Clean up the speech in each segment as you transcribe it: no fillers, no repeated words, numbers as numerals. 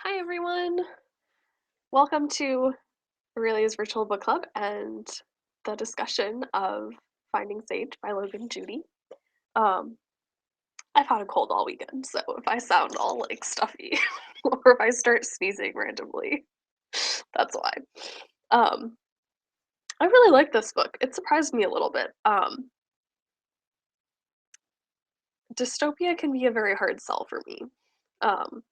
Hi everyone! Welcome to Aurelia's Virtual Book Club and the discussion of Finding Sage by Logan and Judy. Um, I've had a cold all weekend, so if I sound all like stuffy or if I start sneezing randomly, that's why. Um, I really like this book. It surprised me a little bit. Dystopia can be a very hard sell for me. Um,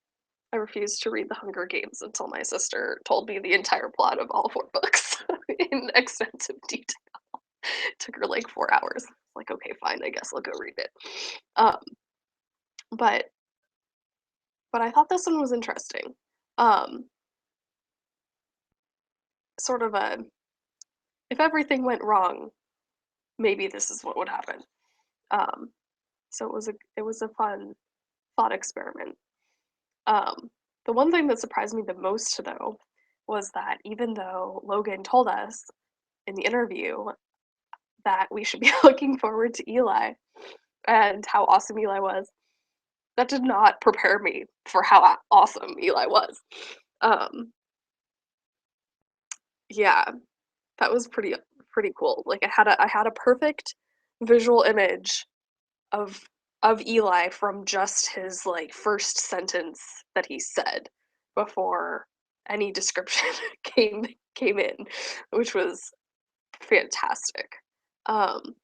I refused to read The Hunger Games until my sister told me the entire plot of all 4 books in extensive detail. It took her like 4 hours. Like, okay, fine, I guess I'll go read it. Um, but I thought this one was interesting. Um, sort of a if everything went wrong, maybe this is what would happen. Um, so it was a fun thought experiment. Um, the one thing that surprised me the most though was that even though Logan told us in the interview that we should be looking forward to Eli and how awesome Eli was, that did not prepare me for how awesome Eli was. Um, yeah, that was pretty cool. Like I had a perfect visual image of Eli from just his like first sentence that he said before any description came in, which was fantastic. Um,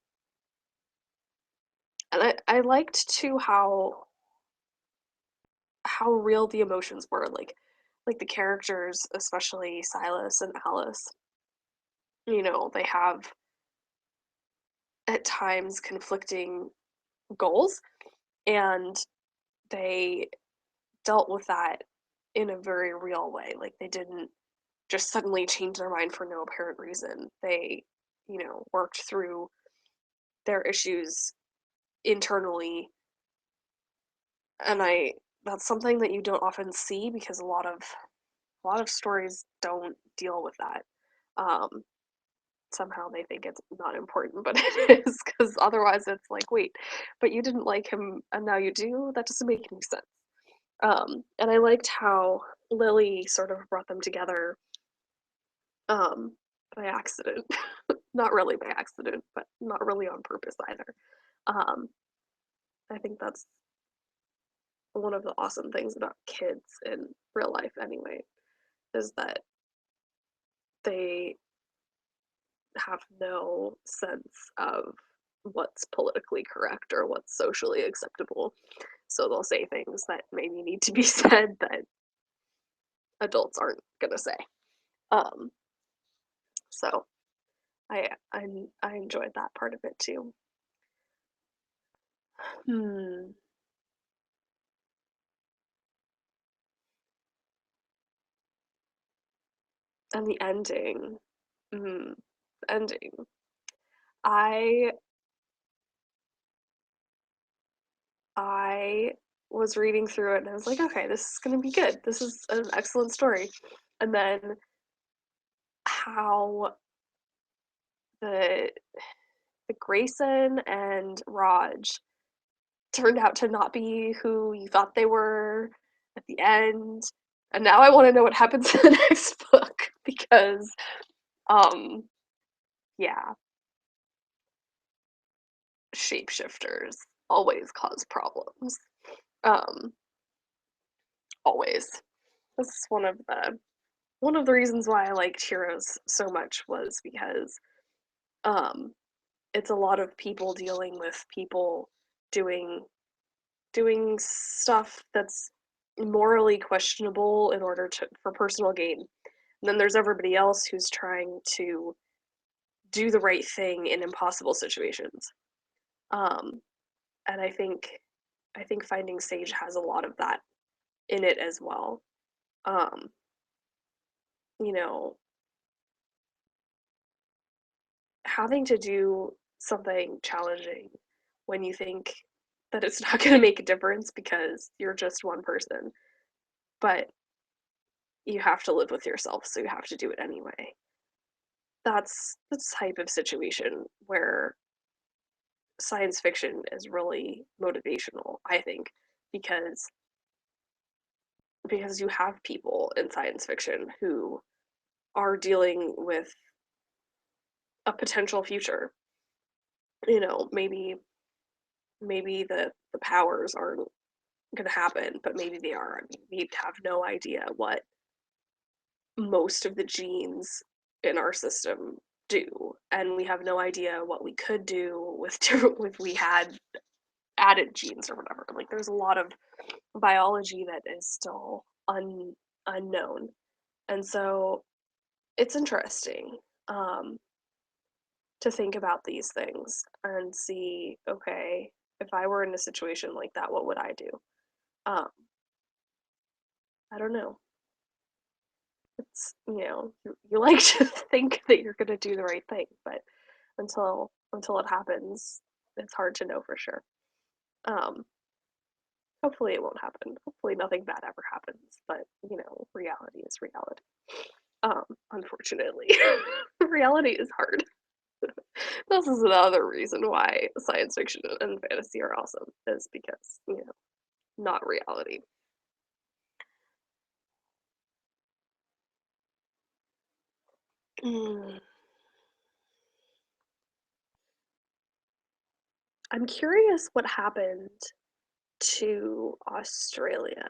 and I liked too how real the emotions were, like the characters, especially Silas and Alice, they have at times conflicting goals, and they dealt with that in a very real way. Like they didn't just suddenly change their mind for no apparent reason. They, worked through their issues internally, and I that's something that you don't often see because a lot of stories don't deal with that. Um, Somehow they think it's not important, but it is because otherwise it's like, wait, but you didn't like him and now you do? That doesn't make any sense. And I liked how Lily sort of brought them together um, by accident. Not really by accident, but not really on purpose either. Um, I think that's one of the awesome things about kids in real life, anyway, is that they have no sense of what's politically correct or what's socially acceptable. So they'll say things that maybe need to be said that adults aren't gonna say. Um, so I I enjoyed that part of it too. Hmm. And the ending. Mm, the ending. I I was reading through it and I was like, okay, this is gonna be good. This is an excellent story. And then how the Grayson and Raj turned out to not be who you thought they were at the end. And now I want to know what happens in the next book because, um, yeah, shapeshifters always cause problems. Um, Always. This is one of the reasons why I liked Heroes so much was because um, it's a lot of people dealing with people doing stuff that's morally questionable in order to for personal gain. And then there's everybody else who's trying to do the right thing in impossible situations. Um, and I think Finding Sage has a lot of that in it as well. Um, you know, Having to do something challenging when you think that it's not going to make a difference because you're just one person, but you have to live with yourself, so you have to do it anyway. That's the type of situation where science fiction is really motivational, I think, because because you have people in science fiction who are dealing with a potential future. Maybe the powers aren't gonna happen, but maybe they are. I mean, we have no idea what most of the genes in our system do, and we have no idea what we could do with if we had added genes or whatever. Like, there's a lot of biology that is still unknown, and so it's interesting um, to think about these things and see, okay, if I were in a situation like that, what would I do? Um, I don't know. It's, you like to think that you're gonna do the right thing, but until it happens, it's hard to know for sure. Um, Hopefully it won't happen. Hopefully nothing bad ever happens, but reality is reality. Unfortunately, reality is hard. This is another reason why science fiction and fantasy are awesome, is because, not reality. Mm. I'm curious what happened to Australia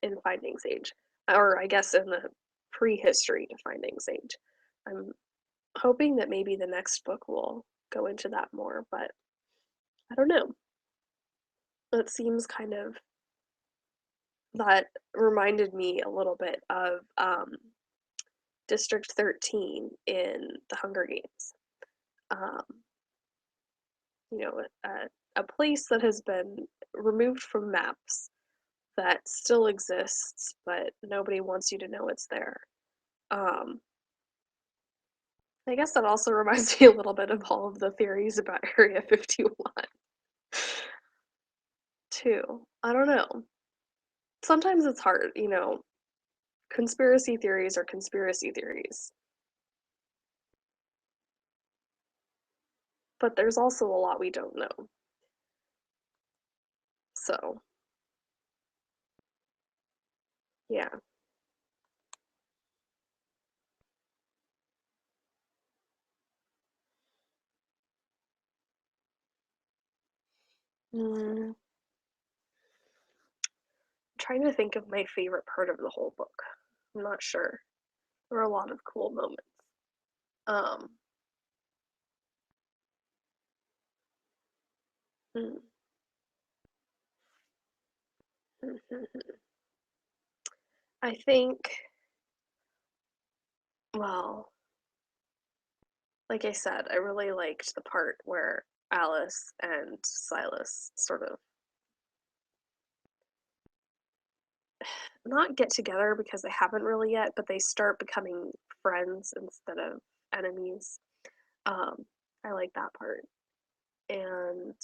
in Finding Sage, or I guess in the prehistory to Finding Sage. I'm hoping that maybe the next book will go into that more, but I don't know. It seems kind of that reminded me a little bit of District 13 in the Hunger Games. Um, a place that has been removed from maps that still exists, but nobody wants you to know it's there. Um, I guess that also reminds me a little bit of all of the theories about Area 51, too. I don't know. Sometimes it's hard, conspiracy theories are conspiracy theories, but there's also a lot we don't know. So, yeah. Mm, trying to think of my favorite part of the whole book. I'm not sure. There were a lot of cool moments. Um, mm, I think, well, like I said, I really liked the part where Alice and Silas sort of not get together because they haven't really yet, but they start becoming friends instead of enemies. Um, I like that part. And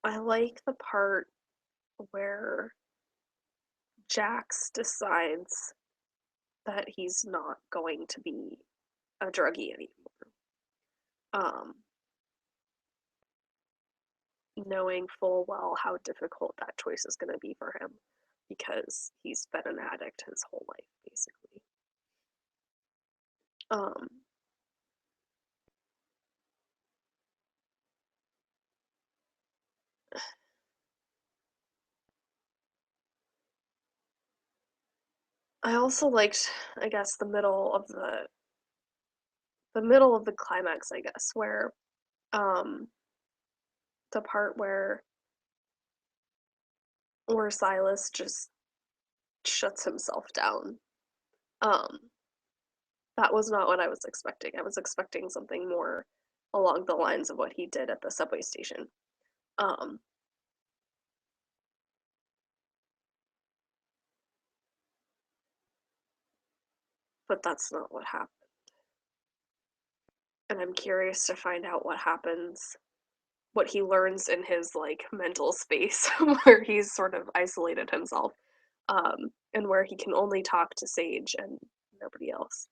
I like the part where Jax decides that he's not going to be a druggie anymore. Um, Knowing full well how difficult that choice is going to be for him because he's been an addict his whole life, basically. Um, I also liked, I guess, the middle of the climax, I guess, where um, the part where Silas just shuts himself down. Um, that was not what I was expecting. I was expecting something more along the lines of what he did at the subway station. Um, but that's not what happened. And I'm curious to find out what he learns in his like mental space where he's sort of isolated himself, and where he can only talk to Sage and nobody else.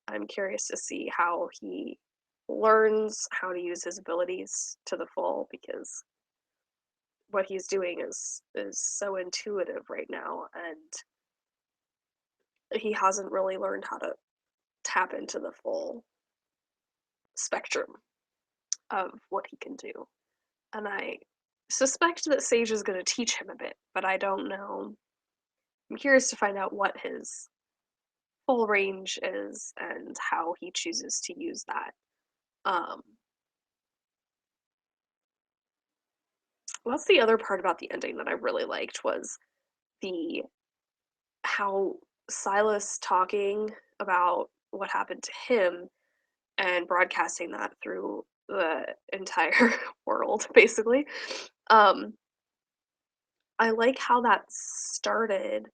I'm curious to see how he learns how to use his abilities to the full, because what he's doing is so intuitive right now, and he hasn't really learned how to tap into the full spectrum of what he can do. And I suspect that Sage is going to teach him a bit, but I don't know. I'm curious to find out what his full range is and how he chooses to use that. Um, that's the other part about the ending that I really liked was the how Silas talking about what happened to him and broadcasting that through the entire world, basically. Um, I like how that started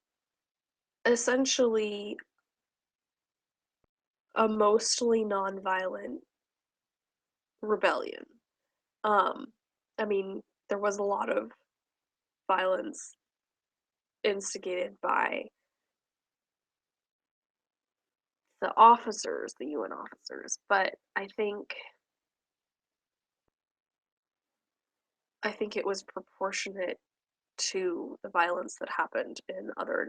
essentially a mostly nonviolent rebellion. Um, I mean, there was a lot of violence instigated by the officers, the UN officers, but I think it was proportionate to the violence that happened in other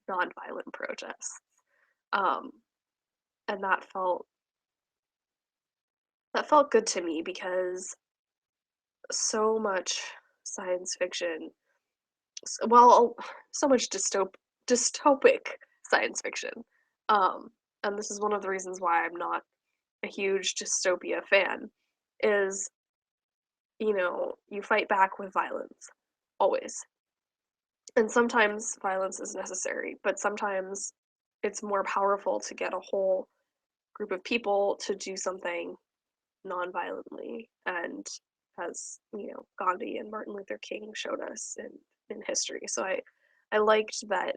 nonviolent protests. Um, and that felt good to me because so much science fiction, well, so much dystopic science fiction. Um, and this is one of the reasons why I'm not a huge dystopia fan, is, you fight back with violence, always. And sometimes violence is necessary, but sometimes it's more powerful to get a whole group of people to do something non-violently. And as Gandhi and Martin Luther King showed us in history. So I liked that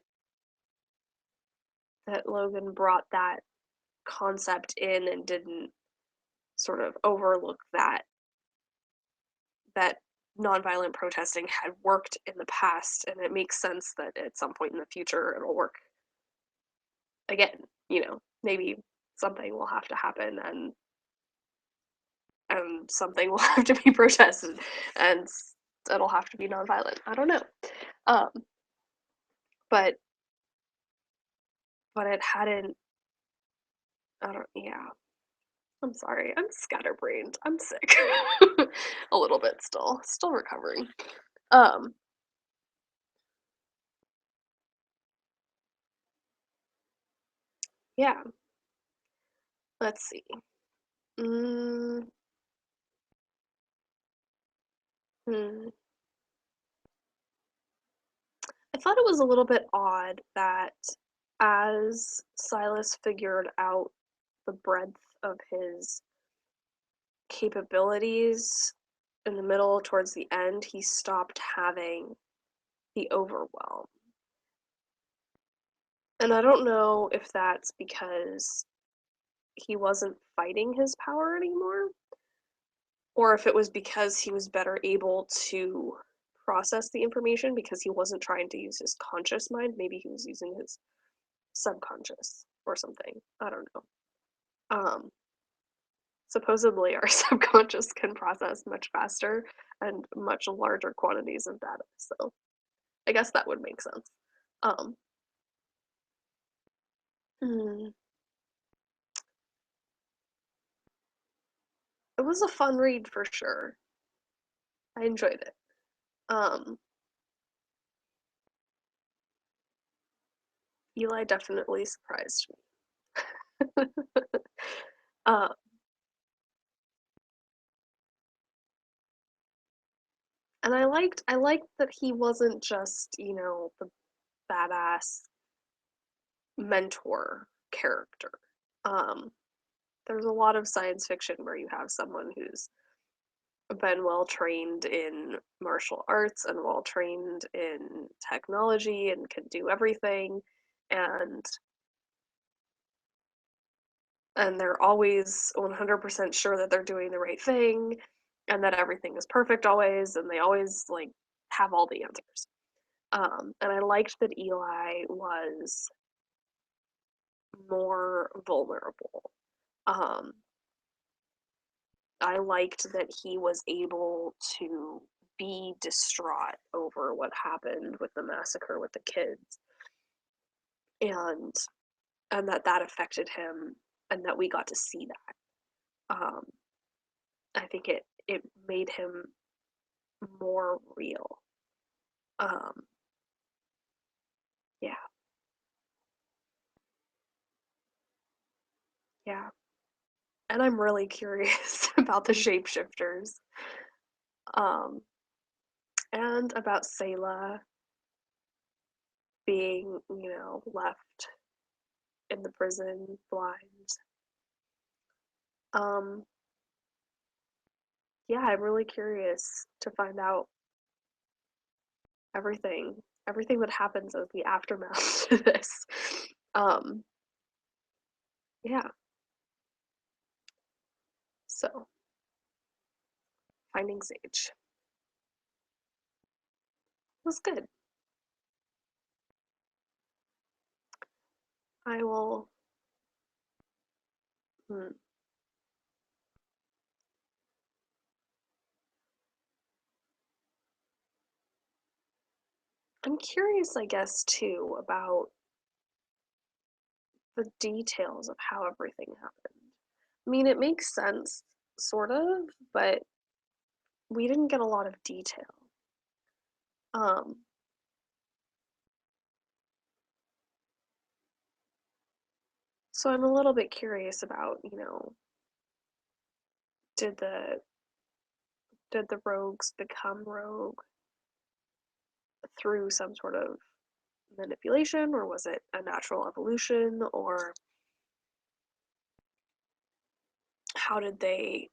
Logan brought that concept in and didn't sort of overlook that nonviolent protesting had worked in the past, and it makes sense that at some point in the future it'll work again. Maybe something will have to happen, and something will have to be protested, and it'll have to be nonviolent. I don't know. Um, but it hadn't. I don't. Yeah. I'm sorry. I'm scatterbrained. I'm sick. A little bit still recovering. Um, yeah. Let's see. Mm, hmm. I thought it was a little bit odd that as Silas figured out the breadth of his capabilities in the middle towards the end, he stopped having the overwhelm. And I don't know if that's because he wasn't fighting his power anymore, or if it was because he was better able to process the information because he wasn't trying to use his conscious mind. Maybe he was using his subconscious or something. I don't know. Um, Supposedly, our subconscious can process much faster and much larger quantities of data. So I guess that would make sense. Um, hmm, it was a fun read for sure. I enjoyed it. Um, Eli definitely surprised me. uh, and I liked that he wasn't just, the badass mentor character. Um, there's a lot of science fiction where you have someone who's been well trained in martial arts and well trained in technology and can do everything, and they're always 100% sure that they're doing the right thing and that everything is perfect always, and they always like have all the answers. And I liked that Eli was more vulnerable. um, I liked that he was able to be distraught over what happened with the massacre with the kids, and that affected him, and that we got to see that. I think it made him more real. Um, yeah, yeah. And I'm really curious about the shapeshifters, um, and about Sayla being, left in the prison blind. Um, yeah, I'm really curious to find out everything, everything that happens as the aftermath to this. Um, yeah, so Finding Sage was good. I will. Hmm, I'm curious, I guess, too, about the details of how everything happened. I mean, it makes sense, sort of, but we didn't get a lot of detail. Um, so I'm a little bit curious about, did the did the rogues become rogue through some sort of manipulation, or was it a natural evolution, or how did they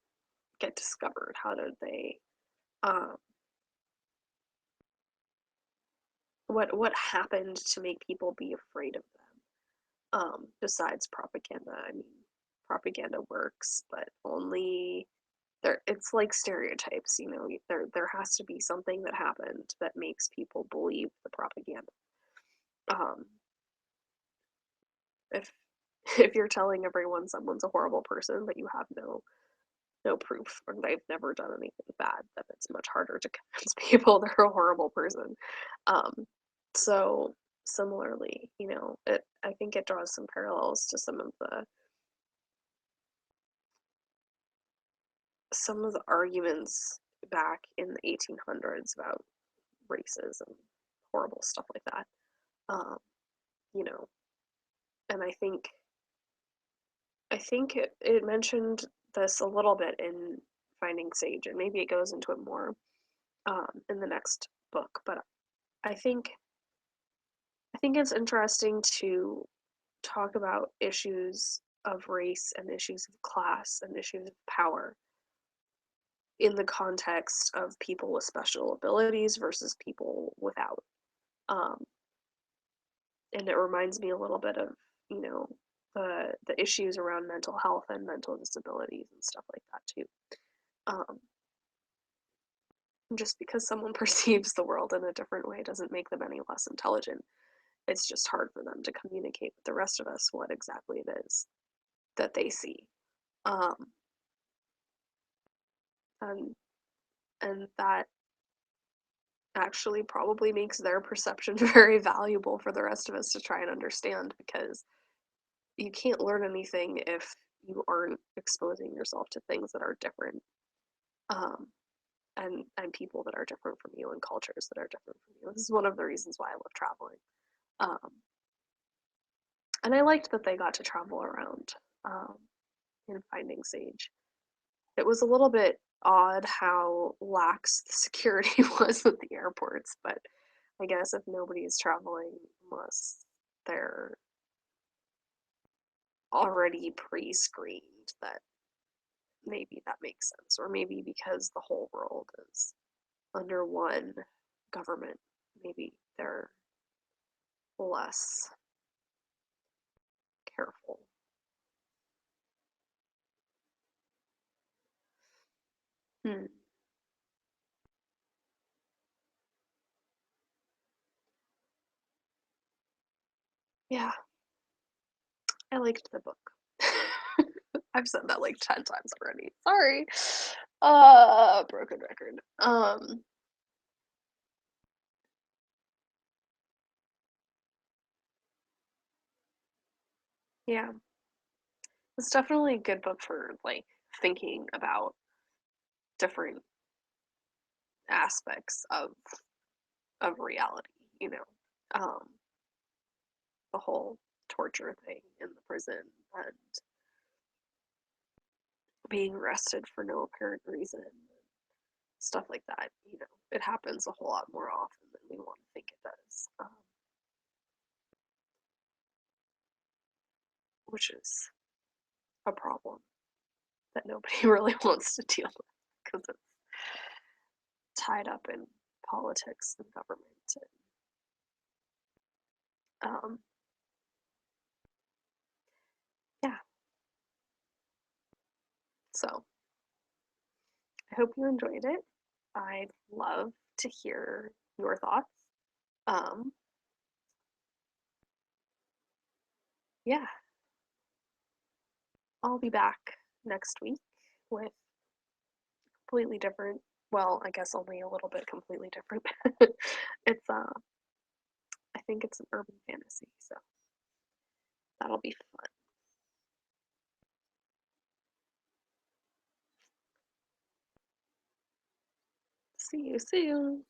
get discovered? How did they um what happened to make people be afraid of them? Besides propaganda. I mean, propaganda works, but only there it's like stereotypes, there has to be something that happened that makes people believe the propaganda. Um, if if you're telling everyone someone's a horrible person, but you have no proof, or they've never done anything bad, then it's much harder to convince people they're a horrible person. Um, so similarly, I think it draws some parallels to some of the arguments back in the 1800s about races and horrible stuff like that. Um, you know, and I think it mentioned this a little bit in Finding Sage, and maybe it goes into it more in the next book. But I think I think it's interesting to talk about issues of race and issues of class and issues of power in the context of people with special abilities versus people without. Um, and it reminds me a little bit of, you know, the issues around mental health and mental disabilities and stuff like that too. Um, just because someone perceives the world in a different way doesn't make them any less intelligent. It's just hard for them to communicate with the rest of us what exactly it is that they see. Um, and and that actually probably makes their perception very valuable for the rest of us to try and understand, because you can't learn anything if you aren't exposing yourself to things that are different, um, and people that are different from you and cultures that are different from you. This is one of the reasons why I love traveling. Um, and I liked that they got to travel around in Finding Sage. It was a little bit odd how lax the security was at the airports, but I guess if nobody is traveling unless they're already pre-screened, that maybe that makes sense. Or maybe because the whole world is under one government, maybe they're less careful. Hmm. Yeah, I liked the book. I've said that like 10 times already. Sorry. Broken record. Yeah. It's definitely a good book for, like, thinking about different aspects of reality, you know? Um, the whole torture thing in the prison and being arrested for no apparent reason, stuff like that, you know? It happens a whole lot more often than we wanna think it does, which is a problem that nobody really wants to deal with because it's tied up in politics and government and, yeah. So, I hope you enjoyed it. I'd love to hear your thoughts. Um, yeah, I'll be back next week with completely different, well, I guess only a little bit completely different. It's I think it's an urban fantasy, so that'll be fun. See you soon.